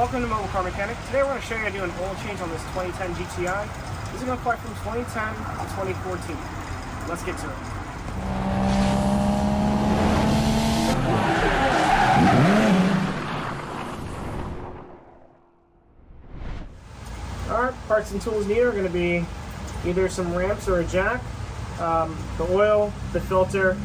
Welcome to Mobile Car Mechanic. Today we're going to show you how to do an oil change on this 2010 GTI. This is going to apply from 2010 to 2014. Let's get to it. Alright, parts and tools needed are going to be either some ramps or a jack, the oil, the filter.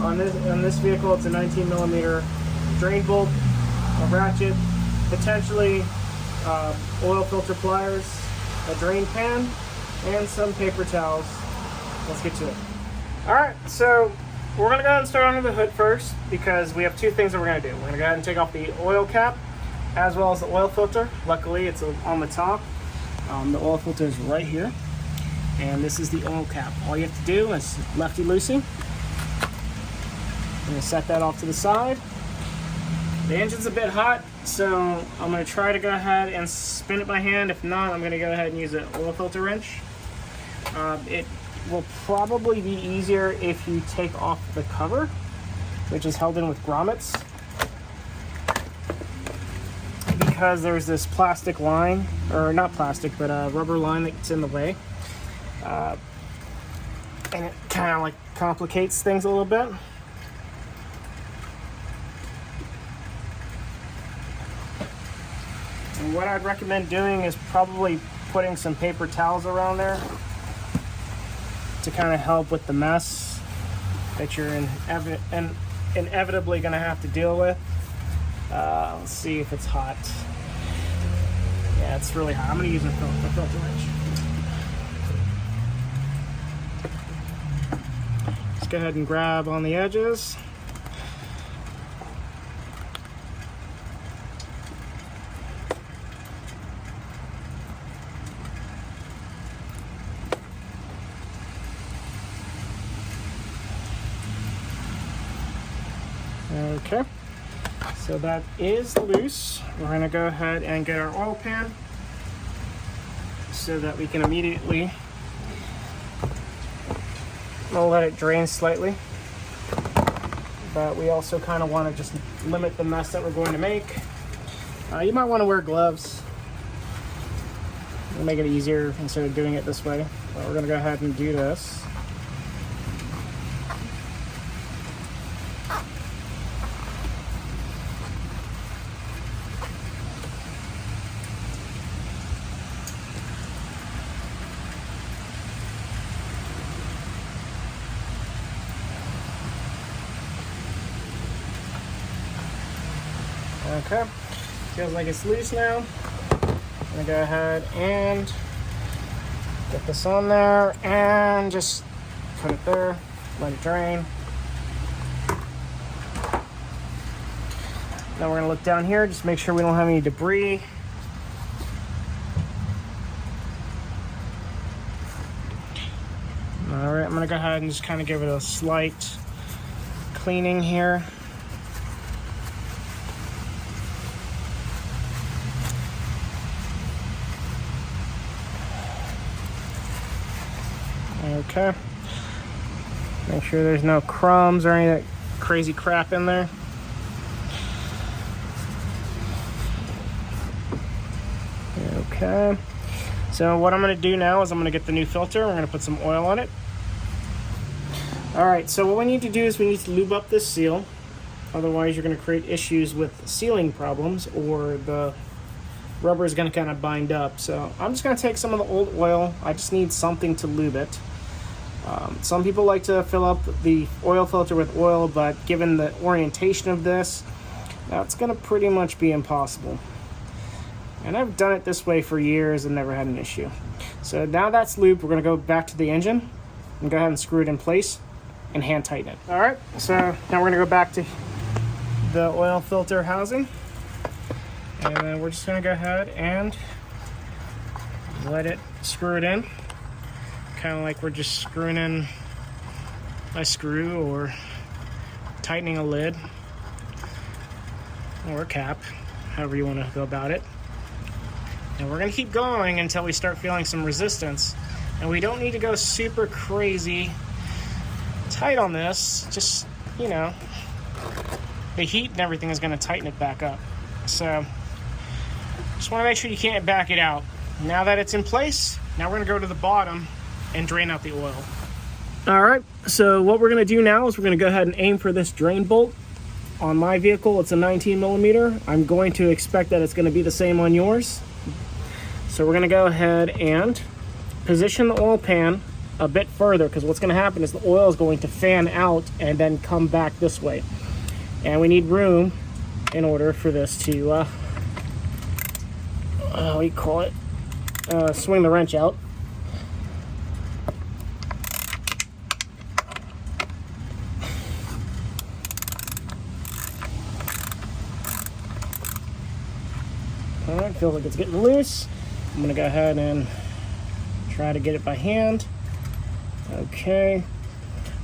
On this vehicle it's a 19mm drain bolt, a ratchet, potentially oil filter pliers, a drain pan, and some paper towels. Let's get to it. Alright, so we're going to go ahead and start under the hood first because we have two things that we're going to do. We're going to go ahead and take off the oil cap as well as the oil filter. Luckily it's on the top. The oil filter is right here, and this is the oil cap. All you have to do is lefty-loosey. I'm going to set that off to the side. The engine's a bit hot, so I'm going to try to go ahead and spin it by hand. If not, I'm going to go ahead and use an oil filter wrench. It will probably be easier if you take off the cover, which is held in with grommets, because there's this plastic line, or not plastic, but a rubber line that's in the way. And it kind of like complicates things a little bit. And what I'd recommend doing is probably putting some paper towels around there to kind of help with the mess that you're inevitably going to have to deal with. Let's see if it's hot. Yeah, it's really hot. I'm going to use a filter wrench. Let's go ahead and grab on the edges. Okay, so that is loose. We're going to go ahead and get our oil pan so that we can immediately let it drain slightly. But we also kind of want to just limit the mess that we're going to make. You might want to wear gloves. It'll make it easier instead of doing it this way. But we're going to go ahead and do this. Okay, feels like it's loose now. I'm gonna go ahead and get this on there and just put it there, let it drain. Now we're gonna look down here, just make sure we don't have any debris. All right, I'm gonna go ahead and just kind of give it a slight cleaning here. Okay, make sure there's no crumbs or any of that crazy crap in there. Okay, so what I'm going to do now is I'm going to get the new filter. We're going to put some oil on it. Alright, so what we need to do is we need to lube up this seal. Otherwise you're going to create issues with sealing problems, or the rubber is going to kind of bind up. So I'm just going to take some of the old oil. I just need something to lube it. Some people like to fill up the oil filter with oil, but given the orientation of this, that's going to pretty much be impossible. And I've done it this way for years and never had an issue. So now that's lubed, we're going to go back to the engine and go ahead and screw it in place and hand tighten it. Alright, so now we're going to go back to the oil filter housing. And then we're just going to go ahead and let it screw it in. Kind of like we're just screwing in a screw or tightening a lid or a cap, however you want to go about it. And we're going to keep going until we start feeling some resistance. And we don't need to go super crazy tight on this. Just, you know, the heat and everything is going to tighten it back up. So Just want to make sure you can't back it out. Now that it's in place, now we're going to go to the bottom and drain out the oil. All right, so what we're going to do now is we're going to go ahead and aim for this drain bolt. On my vehicle, it's a 19 millimeter. I'm going to expect that it's going to be the same on yours. So we're going to go ahead and position the oil pan a bit further, because what's going to happen is the oil is going to fan out and then come back this way. And we need room in order for this to, what do you call it? Swing the wrench out. All right, feels like it's getting loose. I'm gonna go ahead and try to get it by hand. Okay,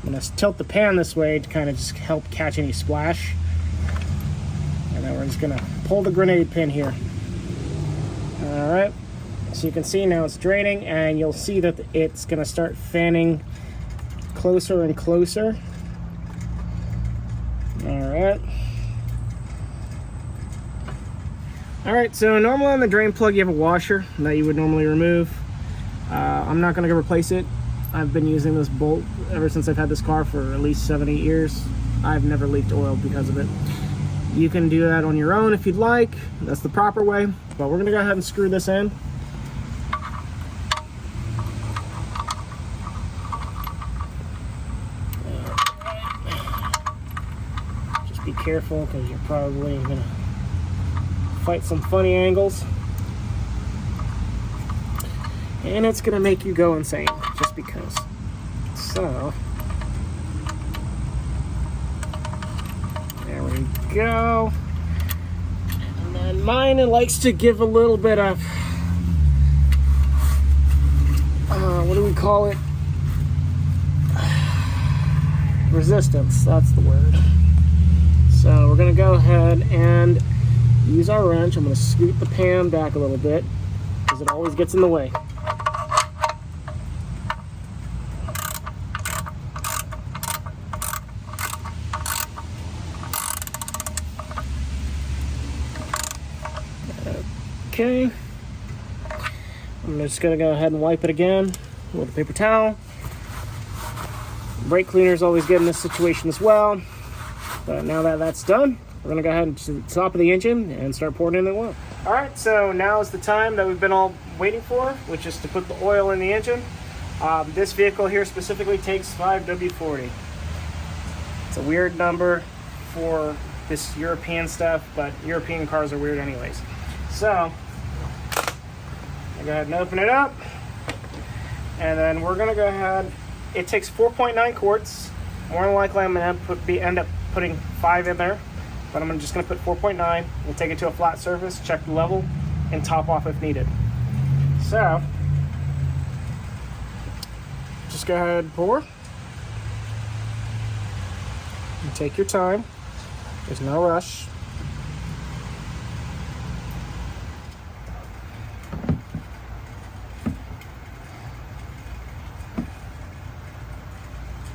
I'm gonna tilt the pan this way to kind of just help catch any splash. And then we're just gonna pull the grenade pin here. All right, so you can see now it's draining, and you'll see that it's gonna start fanning closer and closer. All right. All right, so normally on the drain plug you have a washer that you would normally remove. I'm not gonna go replace it. I've been using this bolt ever since I've had this car for at least 7-8 years. I've never leaked oil because of it. You can do that on your own if you'd like. That's the proper way, but we're gonna go ahead and screw this in. Just be careful, because you're probably gonna fight some funny angles, and it's gonna make you go insane just because. So there we go. And then mine, it likes to give a little bit of what do we call it, resistance, that's the word. So we're gonna go ahead and use our wrench. I'm going to scoot the pan back a little bit because it always gets in the way. Okay. I'm just going to go ahead and wipe it again with a paper towel. Brake cleaner is always good in this situation as well. But now that that's done, we're gonna go ahead to the top of the engine and start pouring in the oil. All right, so now is the time that we've been all waiting for, which is to put the oil in the engine. This vehicle here specifically takes 5W40. It's a weird number for this European stuff, but European cars are weird anyways. So, I'll go ahead and open it up. And then we're gonna go ahead, it takes 4.9 quarts. More than likely I'm gonna end up putting 5 in there. But I'm just going to put 4.9. We'll take it to a flat surface, check the level, and top off if needed. So, just go ahead and pour. And take your time. There's no rush.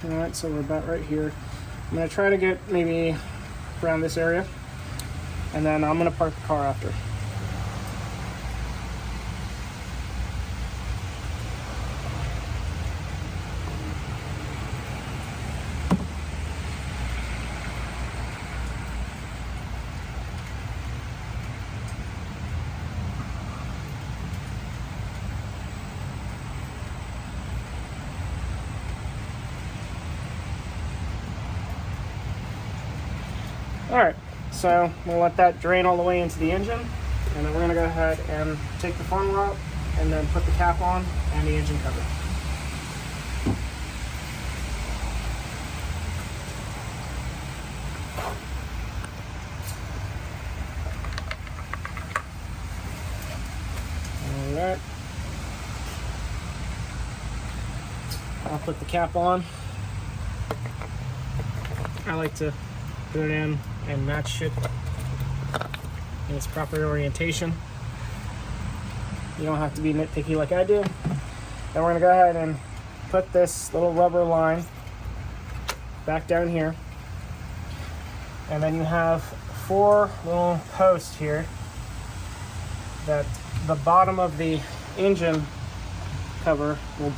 Alright, so we're about right here. I'm going to try to get maybe around this area, and then I'm going to park the car after. Alright, so we'll let that drain all the way into the engine, and then we're going to go ahead and take the funnel out and then put the cap on and the engine cover. Alright, I'll put the cap on. I like to put it in and match it in its proper orientation. You don't have to be nitpicky like I do. Then we're going to go ahead and put this little rubber line back down here. And then you have 4 little posts here that the bottom of the engine cover will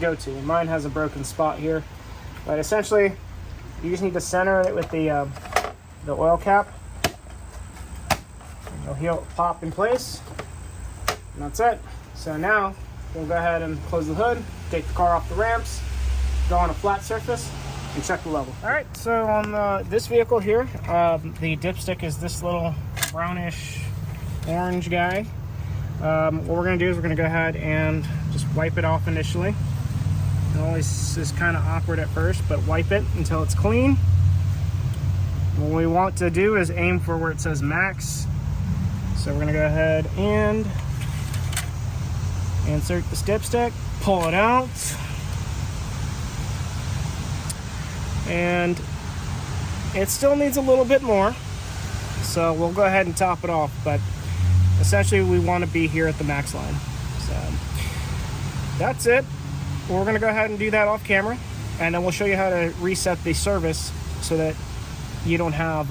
go to. Mine has a broken spot here, but essentially you just need to center it with the oil cap. He'll pop in place, and that's it. So now we'll go ahead and close the hood, take the car off the ramps, go on a flat surface, and check the level. All right, so on this vehicle here, the dipstick is this little brownish orange guy. What we're gonna do is we're gonna go ahead and just wipe it off initially. It always is kind of awkward at first, but wipe it until it's clean. What we want to do is aim for where it says max. So we're gonna go ahead and insert the dipstick, pull it out, and it still needs a little bit more. So we'll go ahead and top it off, but essentially we want to be here at the max line. So that's it. We're gonna go ahead and do that off camera, and then we'll show you how to reset the service so that you don't have,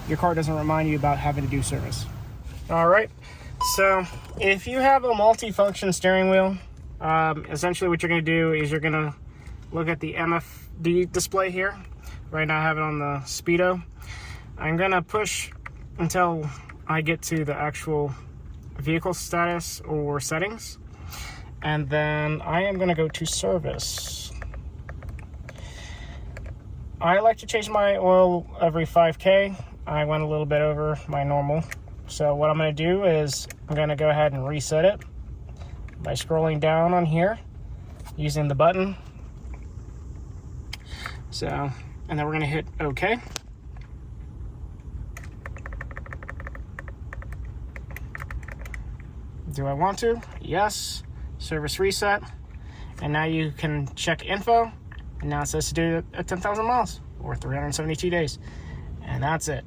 your car doesn't remind you about having to do service. All right, so if you have a multi-function steering wheel, essentially what you're gonna do is you're gonna look at the MFD display here. Right now I have it on the speedo. I'm gonna push until I get to the actual vehicle status or settings, and then I am gonna go to service. I like to change my oil every 5K. I went a little bit over my normal. So what I'm going to do is I'm going to go ahead and reset it by scrolling down on here using the button. So, and then we're going to hit OK. Do I want to? Yes. Service reset. And now you can check info. And now it says to do it at 10,000 miles or 372 days. And that's it.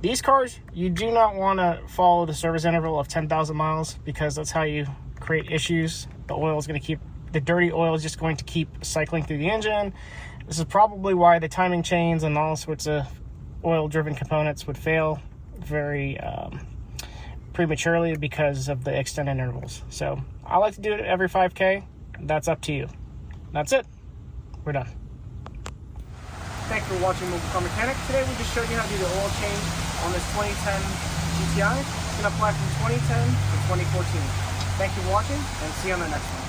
These cars, you do not want to follow the service interval of 10,000 miles because that's how you create issues. The oil is going to keep, the dirty oil is just going to keep cycling through the engine. This is probably why the timing chains and all sorts of oil-driven components would fail very prematurely because of the extended intervals. So I like to do it every 5K. That's up to you. That's it. We're done. Thanks for watching Mobile Car Mechanic. Today we just showed you how to do the oil change on this 2010 GTI. It's going to apply from 2010 to 2014. Thank you for watching, and see you on the next one.